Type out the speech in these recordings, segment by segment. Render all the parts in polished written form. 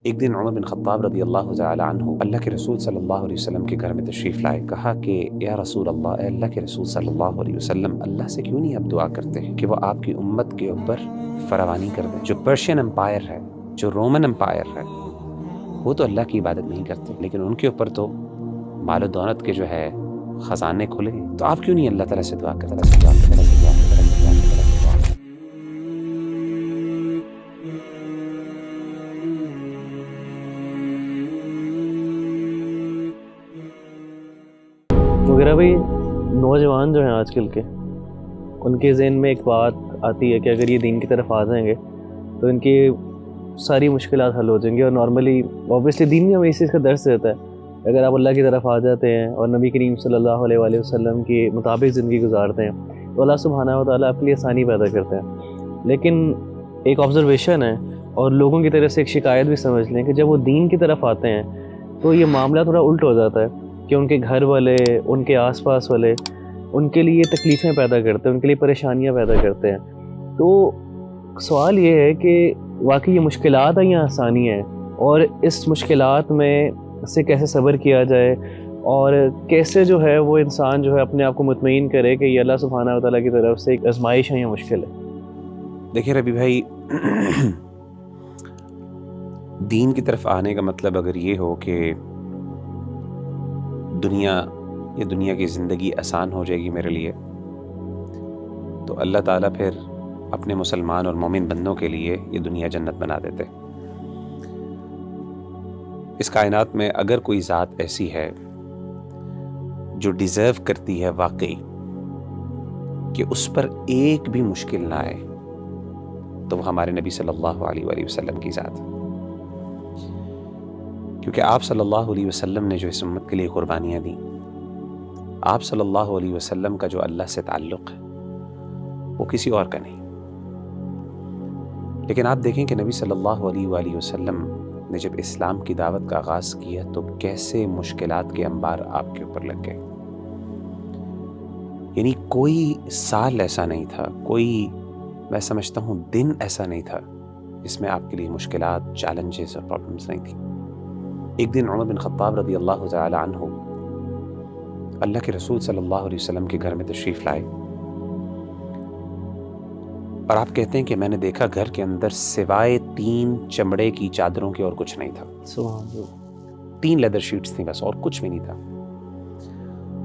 ایک دن عمر بن خطاب رضی اللہ تعالی عنہ اللہ کے رسول صلی اللہ علیہ وسلم کے گھر میں تشریف لائے. کہا کہ یا رسول اللہ، اے اللہ کے رسول صلی اللہ علیہ وسلم، اللہ سے کیوں نہیں آپ دعا کرتے ہیں کہ وہ آپ کی امت کے اوپر فراوانی کر دیں. جو پرشین امپائر ہے، جو رومن امپائر ہے، وہ تو اللہ کی عبادت نہیں کرتے، لیکن ان کے اوپر تو مال و دولت کے جو ہے خزانے کھلے ہیں. تو آپ کیوں نہیں اللہ تعالیٰ سے دعا کرتے؟ وغیرہ بھائی، نوجوان جو ہیں آج کل کے، ان کے ذہن میں ایک بات آتی ہے کہ اگر یہ دین کی طرف آ جائیں گے تو ان کی ساری مشکلات حل ہو جائیں گی. اور نارملی اوبیسلی دین میں ہمیں اس چیز کا درس دیتا ہے. اگر آپ اللہ کی طرف آ جاتے ہیں اور نبی کریم صلی اللہ علیہ وآلہ وسلم کے مطابق زندگی گزارتے ہیں تو اللہ سبحانہ و تعالیٰ آپ کے لیے آسانی پیدا کرتے ہیں. لیکن ایک آبزرویشن ہے اور لوگوں کی طرف سے ایک شکایت بھی سمجھ لیں کہ جب وہ دین کی طرف آتے ہیں تو یہ معاملہ تھوڑا الٹ ہو جاتا ہے کہ ان کے گھر والے، ان کے آس پاس والے ان کے لیے تکلیفیں پیدا کرتے ہیں، ان کے لیے پریشانیاں پیدا کرتے ہیں. تو سوال یہ ہے کہ واقعی یہ مشکلات ہیں یا آسانی ہیں، اور اس مشکلات میں سے کیسے صبر کیا جائے، اور کیسے جو ہے وہ انسان جو ہے اپنے آپ کو مطمئن کرے کہ یہ اللہ سبحانہ و تعالیٰ کی طرف سے ایک آزمائش ہے یا مشکل ہے. دیکھیں ربی بھائی، دین کی طرف آنے کا مطلب اگر یہ ہو کہ دنیا کی زندگی آسان ہو جائے گی میرے لیے، تو اللہ تعالیٰ پھر اپنے مسلمان اور مومن بندوں کے لیے یہ دنیا جنت بنا دیتے. اس کائنات میں اگر کوئی ذات ایسی ہے جو ڈیزرو کرتی ہے واقعی کہ اس پر ایک بھی مشکل نہ آئے، تو وہ ہمارے نبی صلی اللہ علیہ وآلہ وسلم کی ذات ہے. کیونکہ آپ صلی اللہ علیہ وسلم نے جو اس امت کے لیے قربانیاں دیں، آپ صلی اللہ علیہ وسلم کا جو اللہ سے تعلق ہے وہ کسی اور کا نہیں. لیکن آپ دیکھیں کہ نبی صلی اللہ علیہ وآلہ وسلم نے جب اسلام کی دعوت کا آغاز کیا تو کیسے مشکلات کے انبار آپ کے اوپر لگ گئے. یعنی کوئی سال ایسا نہیں تھا، کوئی میں سمجھتا ہوں دن ایسا نہیں تھا جس میں آپ کے لیے مشکلات، چیلنجز اور پرابلمز نہیں تھیں. ایک دن عمر بن خطاب رضی اللہ تعالی عنہ اللہ کے رسول صلی اللہ علیہ وسلم کے گھر میں تشریف لائے، اور آپ کہتے ہیں کہ میں نے دیکھا گھر کے اندر سوائے 3 چمڑے کی چادروں کے اور کچھ نہیں تھا. سبحان اللہ. 3 لیدر شیٹس تھیں بس، اور کچھ بھی نہیں تھا.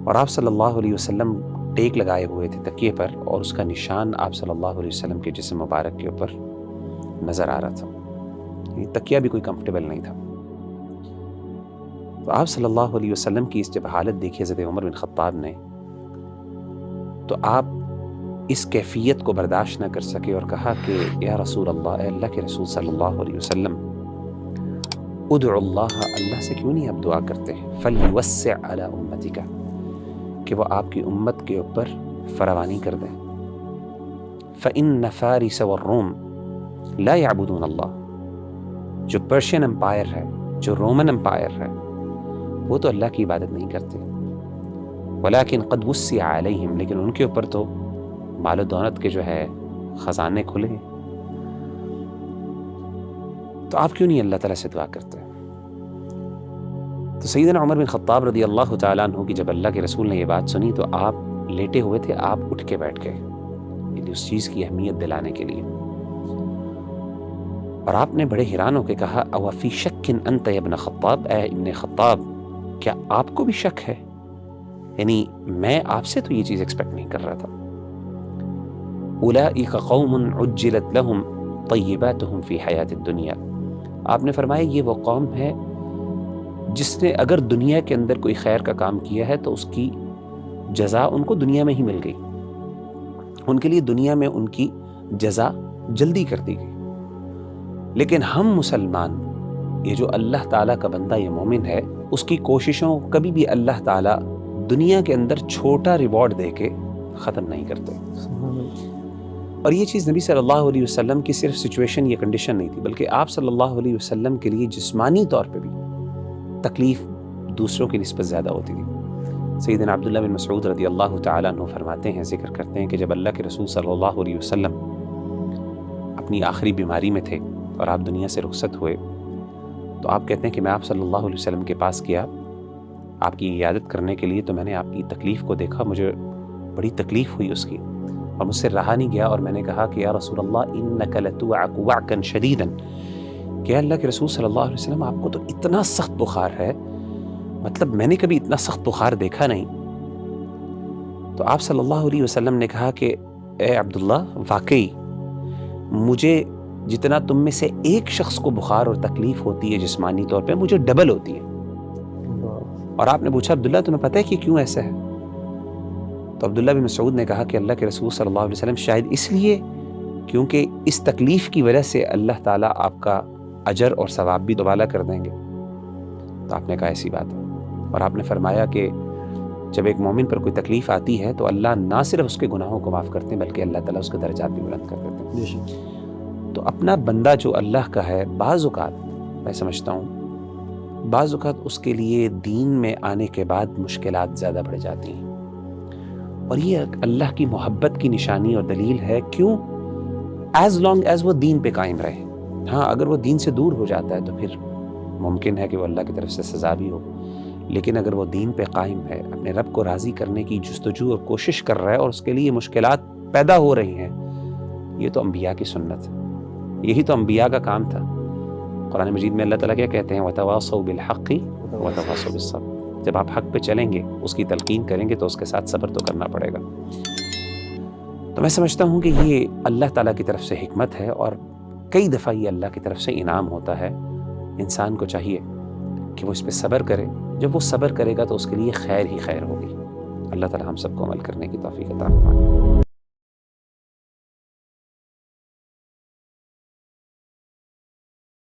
اور آپ صلی اللہ علیہ وسلم ٹیک لگائے ہوئے تھے تکیے پر، اور اس کا نشان آپ صلی اللہ علیہ وسلم کے جسم مبارک کے اوپر نظر آ رہا تھا. یہ تکیہ بھی کوئی کمفرٹیبل نہیں تھا. تو آپ صلی اللہ علیہ وسلم کی اس جب حالت دیکھی حضرت عمر بن خطاب نے، تو آپ اس کیفیت کو برداشت نہ کر سکے اور کہا کہ یا رسول اللہ، اے اللہ کے رسول صلی اللہ علیہ وسلم، ادعو اللہ، اللہ سے کیوں نہیں آپ دعا کرتے ہیں فلیوسع علی امتک، کہ وہ آپ کی امت کے اوپر فراوانی کر دیں. فإن فارس والروم لا يعبدون اللہ، جو پرشین امپائر ہے، جو رومن امپائر ہے، وہ تو اللہ کی عبادت نہیں کرتے. ولیکن قد وسع علیہم، لیکن ان کے اوپر تو مال و دولت کے جو ہے خزانے کھلے ہیں. تو آپ کیوں نہیں اللہ تعالیٰ سے دعا کرتے؟ تو سیدنا عمر بن خطاب رضی اللہ تعالیٰ عنہ کی جب اللہ کے رسول نے یہ بات سنی تو آپ لیٹے ہوئے تھے، آپ اٹھ کے بیٹھ گئے، یعنی اس چیز کی اہمیت دلانے کے لیے. اور آپ نے بڑے حیران ہو کے کہا او فی شک انت یا ابن خطاب، اے ابن خطاب، کیا آپ کو بھی شک ہے؟ یعنی میں آپ سے تو یہ چیز ایکسپیکٹ نہیں کر رہا تھا. اولئک قوم عجلت لهم طیباتهم فی حیات الدنیا، آپ نے فرمایا یہ وہ قوم ہے جس نے اگر دنیا کے اندر کوئی خیر کا کام کیا ہے تو اس کی جزا ان کو دنیا میں ہی مل گئی، ان کے لیے دنیا میں ان کی جزا جلدی کر دی گئی. لیکن ہم مسلمان، یہ جو اللہ تعالیٰ کا بندہ، یہ مومن ہے، اس کی کوششوں کو کبھی بھی اللہ تعالیٰ دنیا کے اندر چھوٹا ریوارڈ دے کے ختم نہیں کرتے. اور یہ چیز نبی صلی اللہ علیہ وسلم کی صرف سچویشن یا کنڈیشن نہیں تھی، بلکہ آپ صلی اللہ علیہ وسلم کے لیے جسمانی طور پہ بھی تکلیف دوسروں کی نسبت زیادہ ہوتی تھی. سیدنا عبداللہ بن مسعود رضی اللہ تعالیٰ عنہ فرماتے ہیں، ذکر کرتے ہیں کہ جب اللہ کے رسول صلی اللہ علیہ وسلم اپنی آخری بیماری میں تھے اور آپ دنیا سے رخصت ہوئے تو آپ کہتے ہیں کہ میں آپ صلی اللہ علیہ وسلم کے پاس گیا آپ کی عیادت کرنے کے لیے، تو میں نے آپ کی تکلیف کو دیکھا، مجھے بڑی تکلیف ہوئی اس کی، اور مجھ سے رہا نہیں گیا، اور میں نے کہا کہ یا رسول اللہ انک لتوعک وعکا شدیدا، کہ اللہ کے رسول صلی اللہ علیہ وسلم آپ کو تو اتنا سخت بخار ہے، مطلب میں نے کبھی اتنا سخت بخار دیکھا نہیں۔ تو آپ صلی اللہ علیہ وسلم نے کہا کہ اے عبداللہ، واقعی مجھے جتنا تم میں سے ایک شخص کو بخار اور تکلیف ہوتی ہے جسمانی طور پہ، مجھے ڈبل ہوتی ہے۔ اور آپ نے پوچھا عبداللہ تمہیں پتہ ہے کہ کیوں ایسا ہے؟ تو عبداللہ بن مسعود نے کہا کہ اللہ کے رسول صلی اللہ علیہ وسلم شاید اس لیے کیونکہ اس تکلیف کی وجہ سے اللہ تعالیٰ آپ کا اجر اور ثواب بھی دوبالا کر دیں گے۔ تو آپ نے کہا ایسی بات ہے، اور آپ نے فرمایا کہ جب ایک مومن پر کوئی تکلیف آتی ہے تو اللہ نہ صرف اس کے گناہوں کو معاف کرتے ہیں بلکہ اللہ تعالیٰ اس کے درجات بھی بلند کر دیتے ہیں۔ تو اپنا بندہ جو اللہ کا ہے، بعض اوقات میں سمجھتا ہوں بعض اوقات اس کے لیے دین میں آنے کے بعد مشکلات زیادہ بڑھ جاتی ہیں، اور یہ اللہ کی محبت کی نشانی اور دلیل ہے۔ کیوں؟ ایز لانگ ایز وہ دین پہ قائم رہے۔ ہاں، اگر وہ دین سے دور ہو جاتا ہے تو پھر ممکن ہے کہ وہ اللہ کی طرف سے سزا بھی ہو، لیکن اگر وہ دین پہ قائم ہے، اپنے رب کو راضی کرنے کی جستجو اور کوشش کر رہا ہے، اور اس کے لیے مشکلات پیدا ہو رہی ہیں، یہ تو انبیاء کی سنت ہے، یہی تو انبیاء کا کام تھا۔ قرآن مجید میں اللہ تعالیٰ کیا کہتے ہیں؟ وَتَوَاصَوْا بِالْحَقِّ وَتَوَاصَوْا بِالصَّبْرِ، جب آپ حق پہ چلیں گے، اس کی تلقین کریں گے، تو اس کے ساتھ صبر تو کرنا پڑے گا۔ تو میں سمجھتا ہوں کہ یہ اللہ تعالیٰ کی طرف سے حکمت ہے، اور کئی دفعہ یہ اللہ کی طرف سے انعام ہوتا ہے۔ انسان کو چاہیے کہ وہ اس پہ صبر کرے، جب وہ صبر کرے گا تو اس کے لیے خیر ہی خیر ہوگی۔ اللہ تعالیٰ ہم سب کو عمل کرنے کی توفیق عطا فرمائے۔